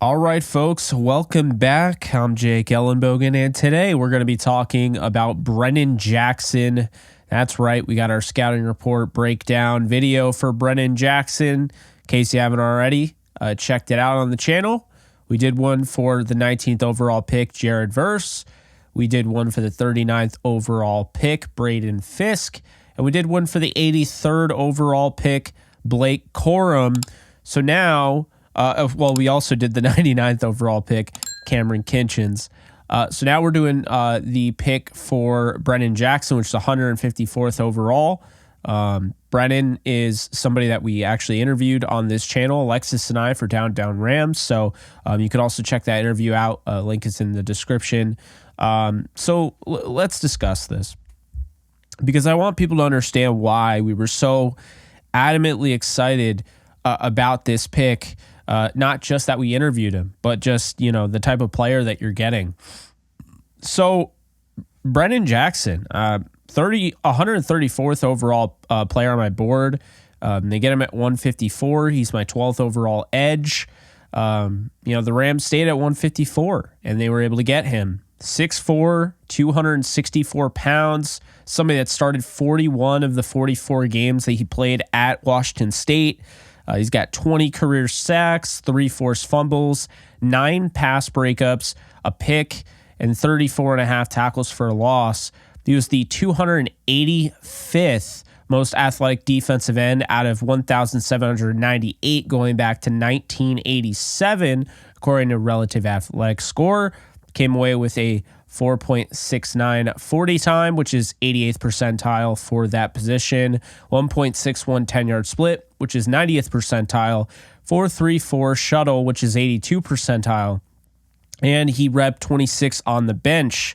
All right, folks, welcome back. I'm Jake Ellenbogen, and today we're going to be talking about Brennan Jackson. That's right, we got our scouting report breakdown video for Brennan Jackson. In case you haven't already checked it out on the channel, we did one for the 19th overall pick, Jared Verse. We did one for the 39th overall pick, Braden Fisk. And we did one for the 83rd overall pick, Blake Corum. So now... we also did the 99th overall pick, Cameron Kinchins. So now we're doing the pick for Brennan Jackson, which is 154th overall. Brennan is somebody that we actually interviewed on this channel, Alexis and I, for Down Rams. So you can also check that interview out. Link is in the description. So let's discuss this, because I want people to understand why we were so adamantly excited about this pick. Not just that we interviewed him, but just, the type of player that you're getting. So Brennan Jackson, 134th overall player on my board. They get him at 154. He's my 12th overall edge. The Rams stayed at 154 and they were able to get him. 6'4", 264 pounds, somebody that started 41 of the 44 games that he played at Washington State. He's got 20 career sacks, 3 forced fumbles, 9 pass breakups, a pick, and 34 and a half tackles for a loss. He was the 285th most athletic defensive end out of 1,798 going back to 1987, according to Relative Athletic Score. Came away with a 4.69 40 time, which is 88th percentile for that position. 1.61 10-yard split, which is 90th percentile. 4.34 shuttle, which is 82 percentile. And he repped 26 on the bench.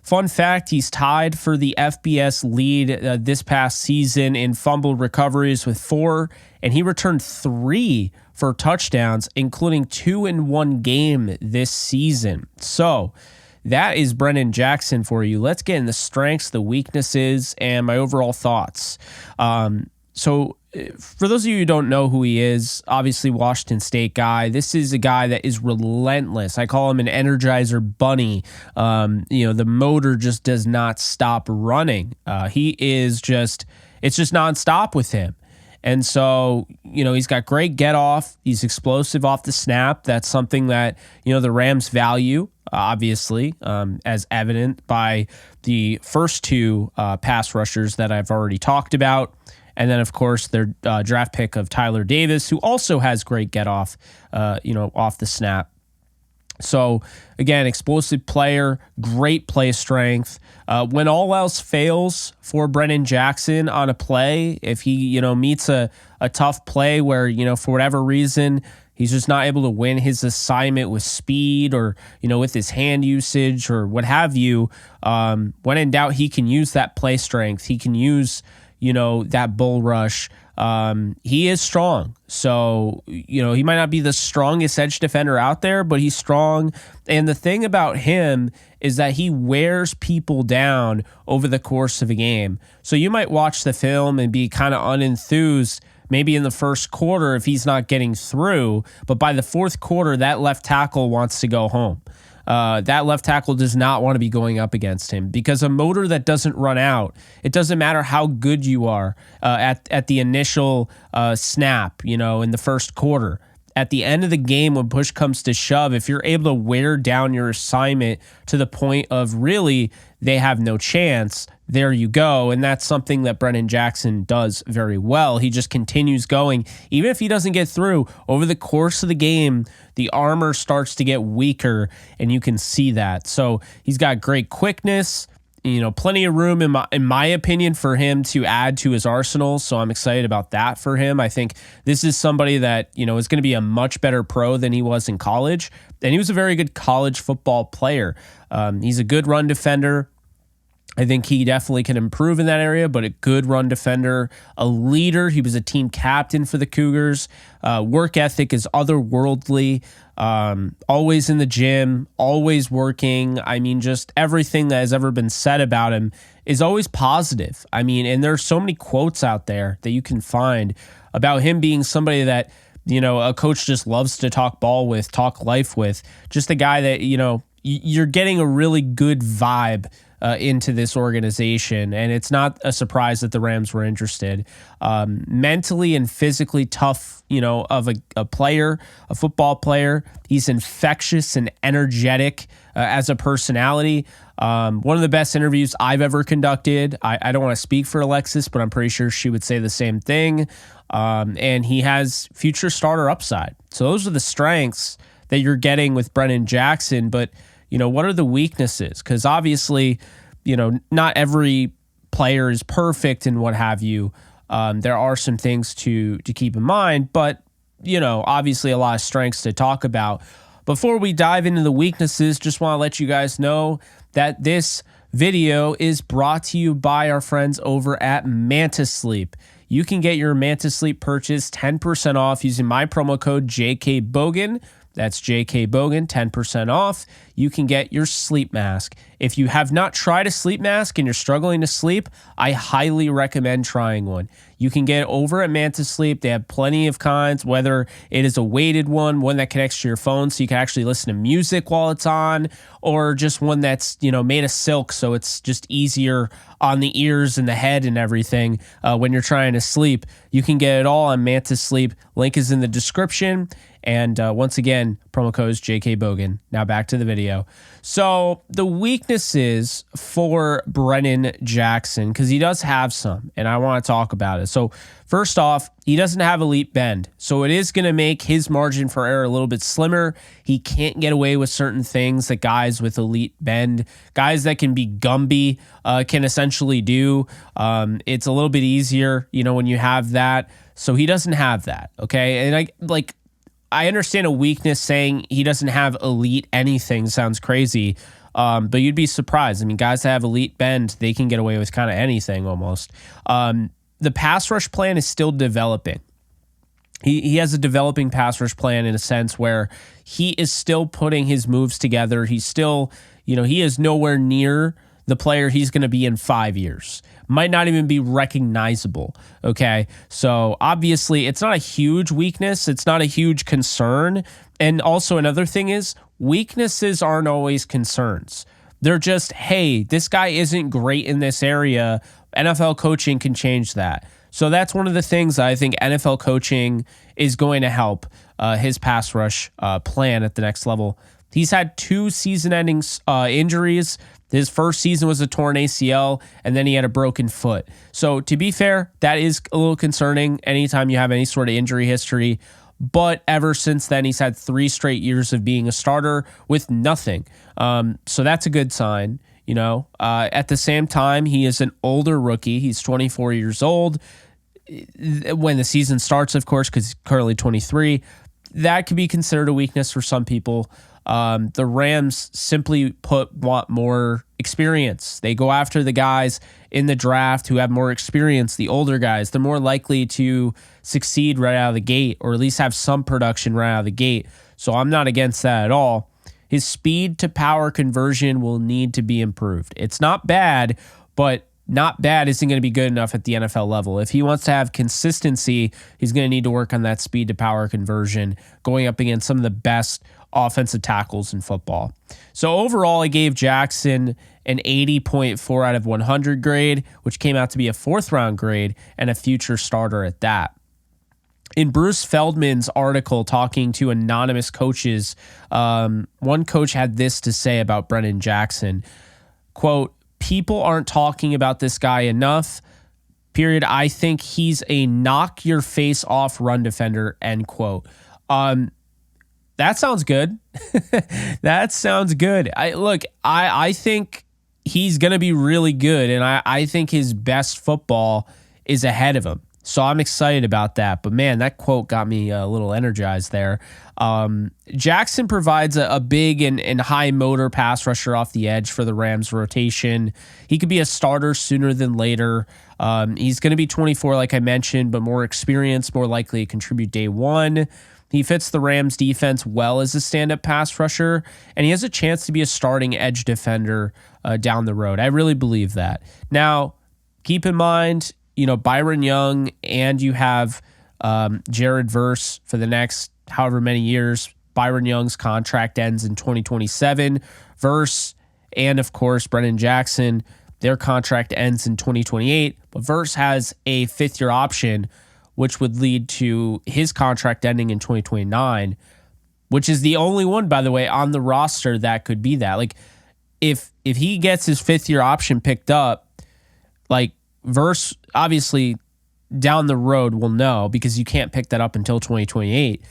Fun fact, he's tied for the FBS lead this past season in fumble recoveries with 4, and he returned 3 for touchdowns, including 2 in one game this season. So that is Brennan Jackson for you. Let's get in the strengths, the weaknesses, and my overall thoughts. So for those of you who don't know who he is, obviously Washington State guy. This is a guy that is relentless. I call him an Energizer bunny. The motor just does not stop running. It's just nonstop with him. And so, he's got great get off. He's explosive off the snap. That's something that, the Rams value, obviously, as evident by the first 2 pass rushers that I've already talked about. And then, of course, their draft pick of Tyler Davis, who also has great get off, off the snap. So, again, explosive player, great play strength. When all else fails for Brennan Jackson on a play, if he, meets a tough play where, for whatever reason, he's just not able to win his assignment with speed or, with his hand usage or what have you, when in doubt, he can use that play strength. He can use, that bull rush. He is strong. So, he might not be the strongest edge defender out there, but he's strong. And the thing about him is that he wears people down over the course of a game. So you might watch the film and be kind of unenthused maybe in the first quarter if he's not getting through. But by the fourth quarter, that left tackle wants to go home. That left tackle does not want to be going up against him, because a motor that doesn't run out, it doesn't matter how good you are at the initial snap, in the first quarter. At the end of the game, when push comes to shove, if you're able to wear down your assignment to the point of really they have no chance, there you go. And that's something that Brennan Jackson does very well. He just continues going. Even if he doesn't get through, over the course of the game, the armor starts to get weaker, and you can see that. So he's got great quickness, plenty of room in my opinion for him to add to his arsenal. So I'm excited about that for him. I think this is somebody that, is going to be a much better pro than he was in college. And he was a very good college football player. He's a good run defender. I think he definitely can improve in that area, but a good run defender, a leader. He was a team captain for the Cougars. Work ethic is otherworldly. Always in the gym, always working. I mean, just everything that has ever been said about him is always positive. I mean, and there's so many quotes out there that you can find about him being somebody that, a coach just loves to talk ball with, talk life with, just a guy that, you're getting a really good vibe into this organization. And it's not a surprise that the Rams were interested. Mentally and physically tough, of a player, a football player. He's infectious and energetic as a personality. One of the best interviews I've ever conducted. I don't want to speak for Alexis, but I'm pretty sure she would say the same thing. And he has future starter upside. So those are the strengths that you're getting with Brennan Jackson. But, what are the weaknesses? Because obviously, not every player is perfect and what have you. There are some things to keep in mind, but, obviously a lot of strengths to talk about. Before we dive into the weaknesses, just want to let you guys know that this video is brought to you by our friends over at Mantis Sleep. You can get your Mantis Sleep purchase 10% off using my promo code JKBogan. That's JKBogan, 10% off. You can get your sleep mask. If you have not tried a sleep mask and you're struggling to sleep, I highly recommend trying one. You can get it over at Mantis Sleep. They have plenty of kinds, whether it is a weighted one that connects to your phone so you can actually listen to music while it's on, or just one that's, made of silk so it's just easier on the ears and the head and everything when you're trying to sleep. You can get it all on Mantis Sleep. Link is in the description. And once again, promo code is JKBogan. Now back to the video. So the weaknesses for Brennan Jackson, because he does have some, and I want to talk about it. So first off, he doesn't have elite bend. So it is going to make his margin for error a little bit slimmer. He can't get away with certain things that guys with elite bend, guys that can be Gumby, can essentially do. It's a little bit easier, when you have that. So he doesn't have that, okay? And I understand a weakness saying he doesn't have elite anything sounds crazy, but you'd be surprised. I mean, guys that have elite bend, they can get away with kind of anything almost. The pass rush plan is still developing. He has a developing pass rush plan in a sense where he is still putting his moves together. He's still, he is nowhere near the player he's going to be in 5 years. Might not even be recognizable. Okay. So obviously it's not a huge weakness. It's not a huge concern. And also another thing is weaknesses aren't always concerns. They're just, hey, this guy isn't great in this area. NFL coaching can change that. So that's one of the things I think NFL coaching is going to help his pass rush plan at the next level. He's had 2 season-ending injuries. His first season was a torn ACL, and then he had a broken foot. So to be fair, that is a little concerning anytime you have any sort of injury history. But ever since then, he's had 3 straight years of being a starter with nothing. So that's a good sign. At the same time, he is an older rookie. He's 24 years old. When the season starts, of course, because he's currently 23, that could be considered a weakness for some people. The Rams simply want more experience. They go after the guys in the draft who have more experience, the older guys. They're more likely to succeed right out of the gate, or at least have some production right out of the gate. So I'm not against that at all. His speed to power conversion will need to be improved. It's not bad, but not bad isn't going to be good enough at the NFL level. If he wants to have consistency, he's going to need to work on that speed to power conversion, going up against some of the best offensive tackles in football. So overall, I gave Jackson an 80.4 out of 100 grade, which came out to be a 4th round grade and a future starter at that. In Bruce Feldman's article talking to anonymous coaches, one coach had this to say about Brennan Jackson, quote, "People aren't talking about this guy enough, period. I think he's a knock your face off run defender," end quote. That sounds good. That sounds good. I think he's going to be really good, and I think his best football is ahead of him. So I'm excited about that. But man, that quote got me a little energized there. Jackson provides a big and high motor pass rusher off the edge for the Rams rotation. He could be a starter sooner than later. He's going to be 24, like I mentioned, but more experienced, more likely to contribute day one. He fits the Rams defense well as a stand-up pass rusher, and he has a chance to be a starting edge defender down the road. I really believe that. Now, keep in mind, Byron Young, and you have Jared Verse for the next however many years. Byron Young's contract ends in 2027. Verse and, of course, Brennan Jackson, their contract ends in 2028. But Verse has a fifth-year option, which would lead to his contract ending in 2029, which is the only one, by the way, on the roster that could be that. Like, if he gets his fifth-year option picked up, like, Verse, obviously, down the road will know because you can't pick that up until 2028.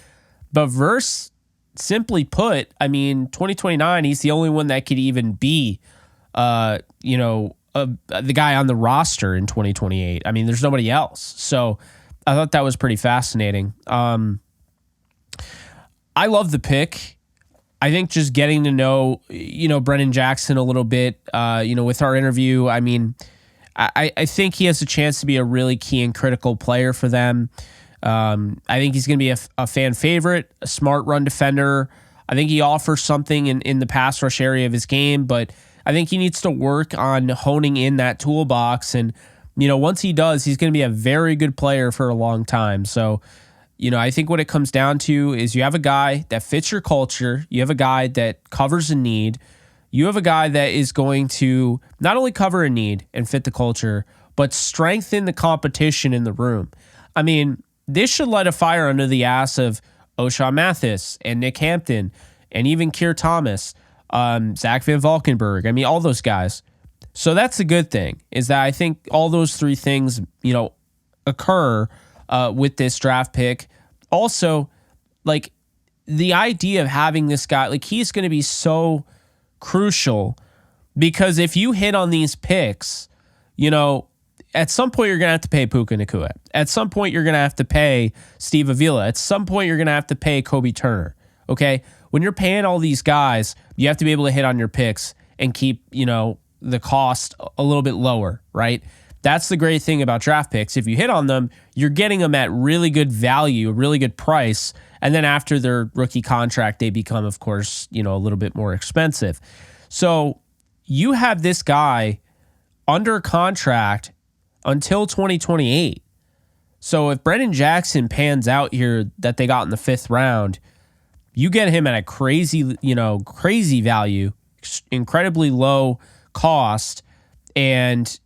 But Verse, simply put, I mean, 2029, he's the only one that could even be, the guy on the roster in 2028. I mean, there's nobody else. So I thought that was pretty fascinating. I love the pick. I think just getting to know, Brennan Jackson a little bit, with our interview, I mean, I think he has a chance to be a really key and critical player for them. I think he's going to be a fan favorite, a smart run defender. I think he offers something in the pass rush area of his game, but I think he needs to work on honing in that toolbox. And, once he does, he's going to be a very good player for a long time. So, I think what it comes down to is you have a guy that fits your culture. You have a guy that covers a need. You have a guy that is going to not only cover a need and fit the culture, but strengthen the competition in the room. I mean, this should light a fire under the ass of O'Shawn Mathis and Nick Hampton and even Keir Thomas, Zach Van Valkenburg. I mean, all those guys. So that's the good thing, is that I think all those three things, occur with this draft pick. Also, like, the idea of having this guy, like, he's going to be so crucial because if you hit on these picks, at some point you're going to have to pay Puka Nacua. At some point you're going to have to pay Steve Avila. At some point you're going to have to pay Kobe Turner. Okay? When you're paying all these guys, you have to be able to hit on your picks and keep, the cost a little bit lower, right? That's the great thing about draft picks. If you hit on them, you're getting them at really good value, a really good price. And then after their rookie contract, they become, of course, a little bit more expensive. So you have this guy under contract until 2028. So if Brennan Jackson pans out here that they got in the fifth round, you get him at a crazy value, incredibly low cost. And,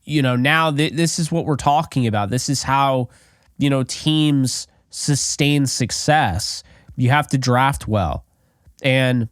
now this is what we're talking about. This is how, teams sustain success. You have to draft well. And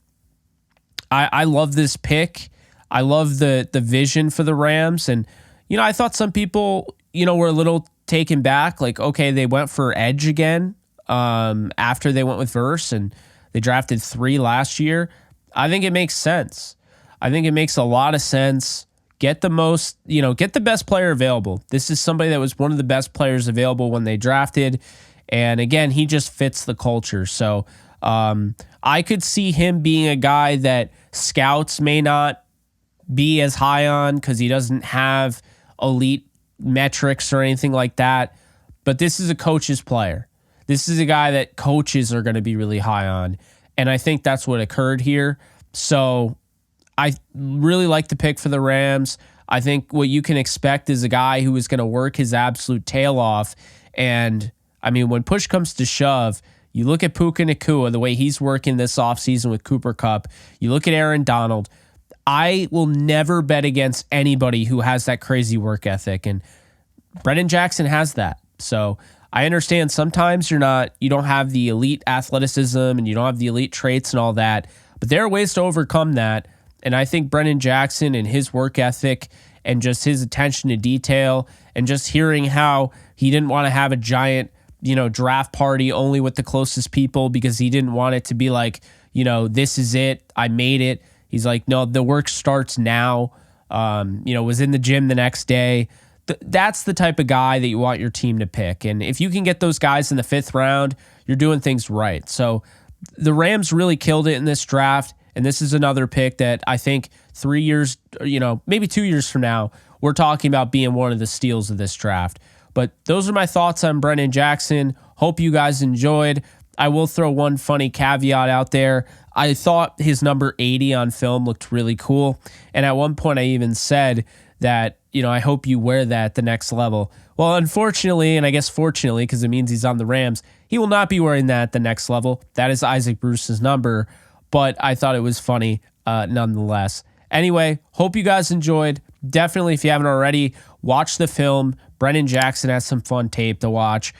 I love this pick. I love the vision for the Rams. And, I thought some people, were a little taken back. Like, okay, they went for edge again after they went with Verse and they drafted 3 last year. I think it makes sense. I think it makes a lot of sense. Get the most, get the best player available. This is somebody that was one of the best players available when they drafted. And again, he just fits the culture. So I could see him being a guy that scouts may not be as high on because he doesn't have elite metrics or anything like that. But this is a coach's player. This is a guy that coaches are going to be really high on. And I think that's what occurred here. So I really like the pick for the Rams. I think what you can expect is a guy who is going to work his absolute tail off. And, I mean, when push comes to shove, you look at Puka Nacua, the way he's working this offseason with Cooper Kupp. You look at Aaron Donald. I will never bet against anybody who has that crazy work ethic. And Brennan Jackson has that. So I understand sometimes you don't have the elite athleticism and you don't have the elite traits and all that. But there are ways to overcome that. And I think Brennan Jackson and his work ethic and just his attention to detail and just hearing how he didn't want to have a giant, draft party only with the closest people because he didn't want it to be like, this is it. I made it. He's like, no, the work starts now. Was in the gym the next day. That's the type of guy that you want your team to pick. And if you can get those guys in the fifth round, you're doing things right. So the Rams really killed it in this draft. And this is another pick that I think 3 years, maybe 2 years from now, we're talking about being one of the steals of this draft. But those are my thoughts on Brennan Jackson. Hope you guys enjoyed. I will throw one funny caveat out there. I thought his number 80 on film looked really cool. And at one point I even said that, I hope you wear that the next level. Well, unfortunately, and I guess fortunately, because it means he's on the Rams, he will not be wearing that the next level. That is Isaac Bruce's number, but I thought it was funny nonetheless. Anyway, hope you guys enjoyed. Definitely, if you haven't already, watch the film. Brennan Jackson has some fun tape to watch.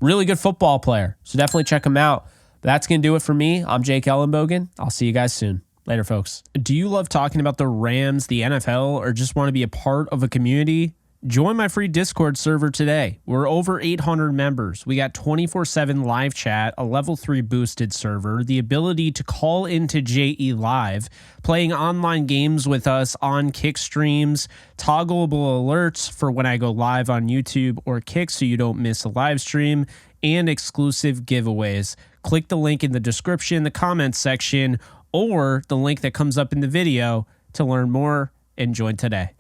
Really good football player, so definitely check him out. But that's going to do it for me. I'm Jake Ellenbogen. I'll see you guys soon. Later, folks. Do you love talking about the Rams, the NFL, or just want to be a part of a community? Join my free Discord server today. We're over 800 members. We got 24/7 live chat, a level 3 boosted server, the ability to call into JE Live, playing online games with us on Kick streams, toggleable alerts for when I go live on YouTube or Kick so you don't miss a live stream, and exclusive giveaways. Click the link in the description, the comments section, or the link that comes up in the video to learn more and join today.